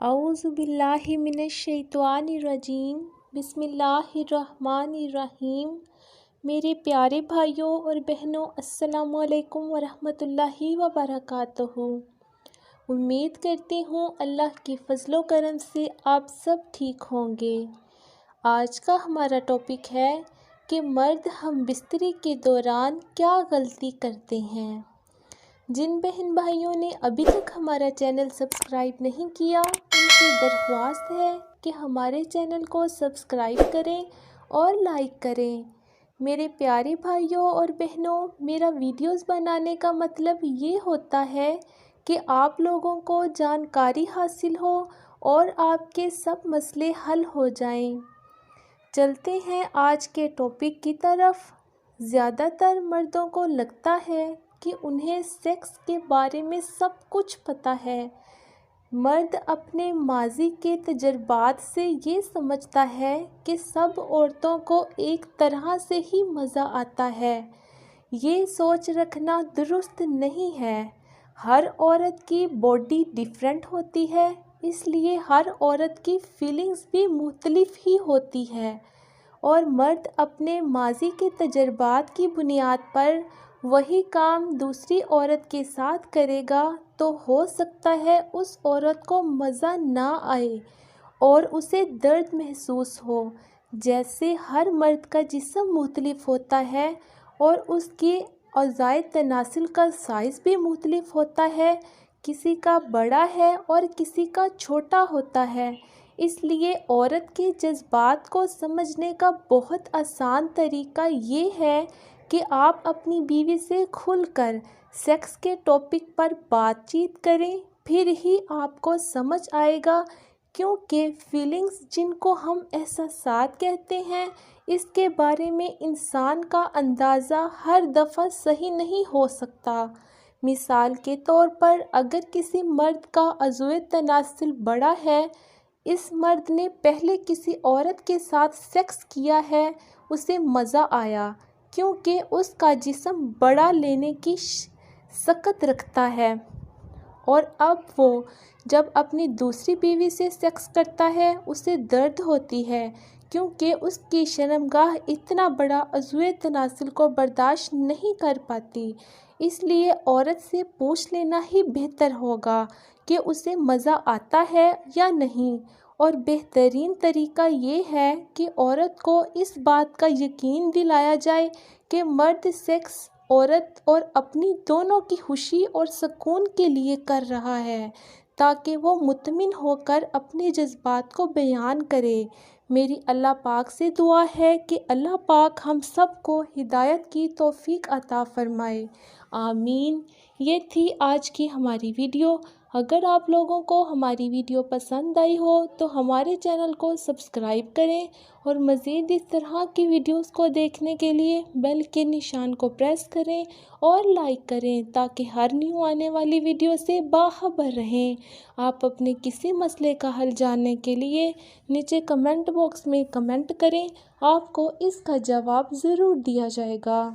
اعوذ باللہ من الشیطان الرجیم بسم اللہ الرحمن الرحیم۔ میرے پیارے بھائیوں اور بہنوں، السلام علیکم ورحمۃ اللہ وبرکاتہ۔ امید کرتی ہوں اللہ کے فضل و کرم سے آپ سب ٹھیک ہوں گے۔ آج کا ہمارا ٹاپک ہے کہ مرد ہم بستری کے دوران کیا غلطی کرتے ہیں۔ جن بہن بھائیوں نے ابھی تک ہمارا چینل سبسکرائب نہیں کیا، ان سے درخواست ہے کہ ہمارے چینل کو سبسکرائب کریں اور لائک کریں۔ میرے پیارے بھائیوں اور بہنوں، میرا ویڈیوز بنانے کا مطلب یہ ہوتا ہے کہ آپ لوگوں کو جانکاری حاصل ہو اور آپ کے سب مسئلے حل ہو جائیں۔ چلتے ہیں آج کے ٹاپک کی طرف۔ زیادہ تر مردوں کو لگتا ہے کہ انہیں سیکس کے بارے میں سب کچھ پتہ ہے۔ مرد اپنے ماضی کے تجربات سے یہ سمجھتا ہے کہ سب عورتوں کو ایک طرح سے ہی مزہ آتا ہے۔ یہ سوچ رکھنا درست نہیں ہے۔ ہر عورت کی باڈی ڈیفرنٹ ہوتی ہے، اس لیے ہر عورت کی فیلنگز بھی مختلف ہی ہوتی ہے، اور مرد اپنے ماضی کے تجربات کی بنیاد پر وہی کام دوسری عورت کے ساتھ کرے گا تو ہو سکتا ہے اس عورت کو مزہ نہ آئے اور اسے درد محسوس ہو۔ جیسے ہر مرد کا جسم مختلف ہوتا ہے اور اس کے اعضائے تناسل کا سائز بھی مختلف ہوتا ہے، کسی کا بڑا ہے اور کسی کا چھوٹا ہوتا ہے۔ اس لیے عورت کے جذبات کو سمجھنے کا بہت آسان طریقہ یہ ہے کہ آپ اپنی بیوی سے کھل کر سیکس کے ٹاپک پر بات چیت کریں، پھر ہی آپ کو سمجھ آئے گا، کیونکہ فیلنگز جن کو ہم احساسات کہتے ہیں، اس کے بارے میں انسان کا اندازہ ہر دفعہ صحیح نہیں ہو سکتا۔ مثال کے طور پر، اگر کسی مرد کا عضوِ تناسل بڑا ہے، اس مرد نے پہلے کسی عورت کے ساتھ سیکس کیا ہے، اسے مزہ آیا کیونکہ اس کا جسم بڑا لینے کی سکت رکھتا ہے، اور اب وہ جب اپنی دوسری بیوی سے سیکس کرتا ہے اسے درد ہوتی ہے کیونکہ اس کی شرمگاہ اتنا بڑا عضوِ تناسل کو برداشت نہیں کر پاتی۔ اس لیے عورت سے پوچھ لینا ہی بہتر ہوگا کہ اسے مزہ آتا ہے یا نہیں، اور بہترین طریقہ یہ ہے کہ عورت کو اس بات کا یقین دلایا جائے کہ مرد سیکس عورت اور اپنی دونوں کی خوشی اور سکون کے لیے کر رہا ہے، تاکہ وہ مطمئن ہو کر اپنے جذبات کو بیان کرے۔ میری اللہ پاک سے دعا ہے کہ اللہ پاک ہم سب کو ہدایت کی توفیق عطا فرمائے، آمین۔ یہ تھی آج کی ہماری ویڈیو۔ اگر آپ لوگوں کو ہماری ویڈیو پسند آئی ہو تو ہمارے چینل کو سبسکرائب کریں، اور مزید اس طرح کی ویڈیوز کو دیکھنے کے لیے بیل کے نشان کو پریس کریں اور لائک کریں، تاکہ ہر نیو آنے والی ویڈیو سے باخبر رہیں۔ آپ اپنے کسی مسئلے کا حل جاننے کے لیے نیچے کمنٹ باکس میں کمنٹ کریں، آپ کو اس کا جواب ضرور دیا جائے گا۔